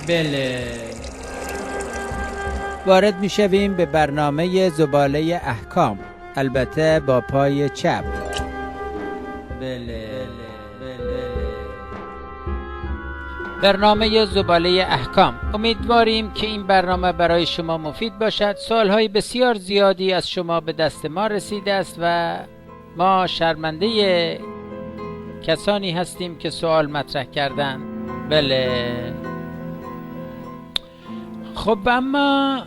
بله. وارد میشویم به برنامه زباله احکام، البته با پای چپ. بله. برنامه زباله احکام. امیدواریم که این برنامه برای شما مفید باشد. سوالهای بسیار زیادی از شما به دست ما رسیده است و ما شرمنده کسانی هستیم که سوال مطرح کردن. بله. خب اما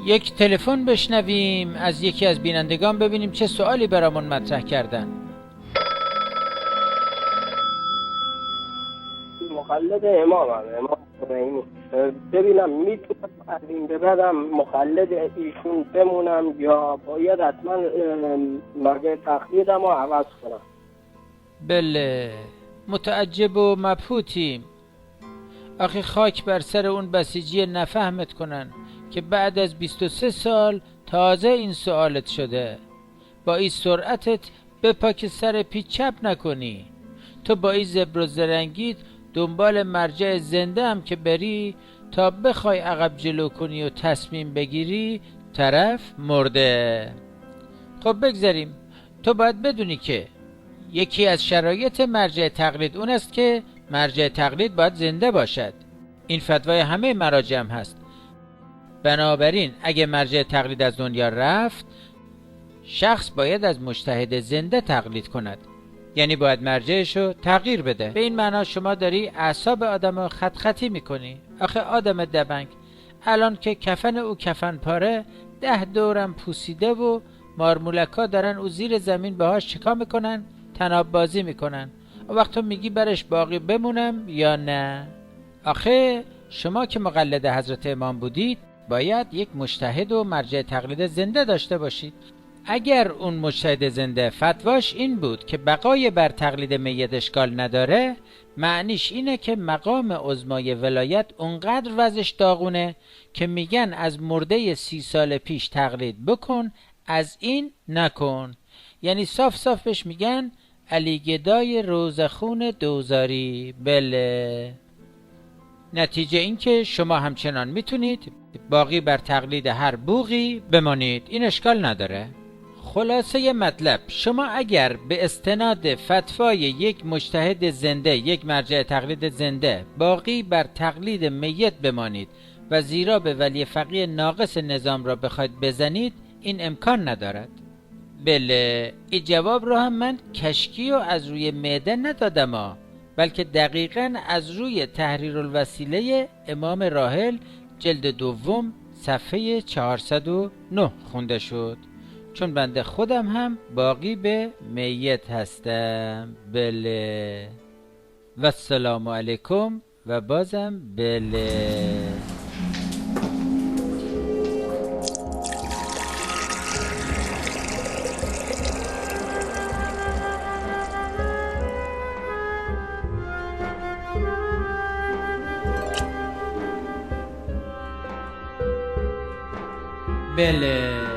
یک تلفن بشنویم از یکی از بینندگان، ببینیم چه سوالی برامون مطرح کردن. مخلد امام خمینی، ببینم میتونم از این به بعدم مخلد ایشون بمونم یا باید حتما مرجع تقلیدم رو عوض کنم؟ بله، متعجب و مبهوتیم. آخه خاک بر سر اون بسیجی نفهمت کنن که بعد از 23 سال تازه این سوالت شده. با این سرعتت بپا که سر پیچ چپ نکنی. تو با این زبر و زرنگیت دنبال مرجع زنده هم که بری تا بخوای عقب جلو کنی و تصمیم بگیری، طرف مرده. خب بگذاریم. تو باید بدونی که یکی از شرایط مرجع تقلید اون است که مرجع تقلید باید زنده باشد. این فتوای همه مراجع هم هست. بنابراین اگه مرجع تقلید از دنیا رفت، شخص باید از مجتهد زنده تقلید کند، یعنی باید مرجعشو تغییر بده. به این معنا شما داری اعصاب آدمو خط خطی میکنی. آخه آدم دبنگ الان که کفن او کفن پاره 10 دورم پوسیده و مارمولکا دارن او زیر زمین باهاش چکا میکنن؟ تناب بازی میکنن. و وقت تو میگی برش باقی بمونم یا نه؟ آخه شما که مقلد حضرت امام بودید باید یک مجتهد و مرجع تقلید زنده داشته باشید. اگر اون مجتهد زنده فتواش این بود که بقای بر تقلید میت اشکال نداره، معنیش اینه که مقام عظمای ولایت اونقدر وضعش داغونه که میگن از مرده 30 سال پیش تقلید بکن، از این نکن. یعنی صاف صاف بهش میگن علی گدای روزخون دوزاری. بله. نتیجه این که شما همچنان میتونید باقی بر تقلید هر بوقی بمانید، این اشکال نداره. خلاصه مطلب، شما اگر به استناد فتوای یک مجتهد زنده، یک مرجع تقلید زنده، باقی بر تقلید میت بمانید و زیرا به ولی فقیه ناقص نظام را بخواید بزنید، این امکان ندارد. بله، این جواب رو هم من کشکی و از روی معده ندادم بلکه دقیقاً از روی تحریر الوسیله امام راحل جلد 2 صفحه 409 خونده شد، چون بنده خودم هم باقی به میت هستم. بله. و السلام علیکم و بازم بله. بله.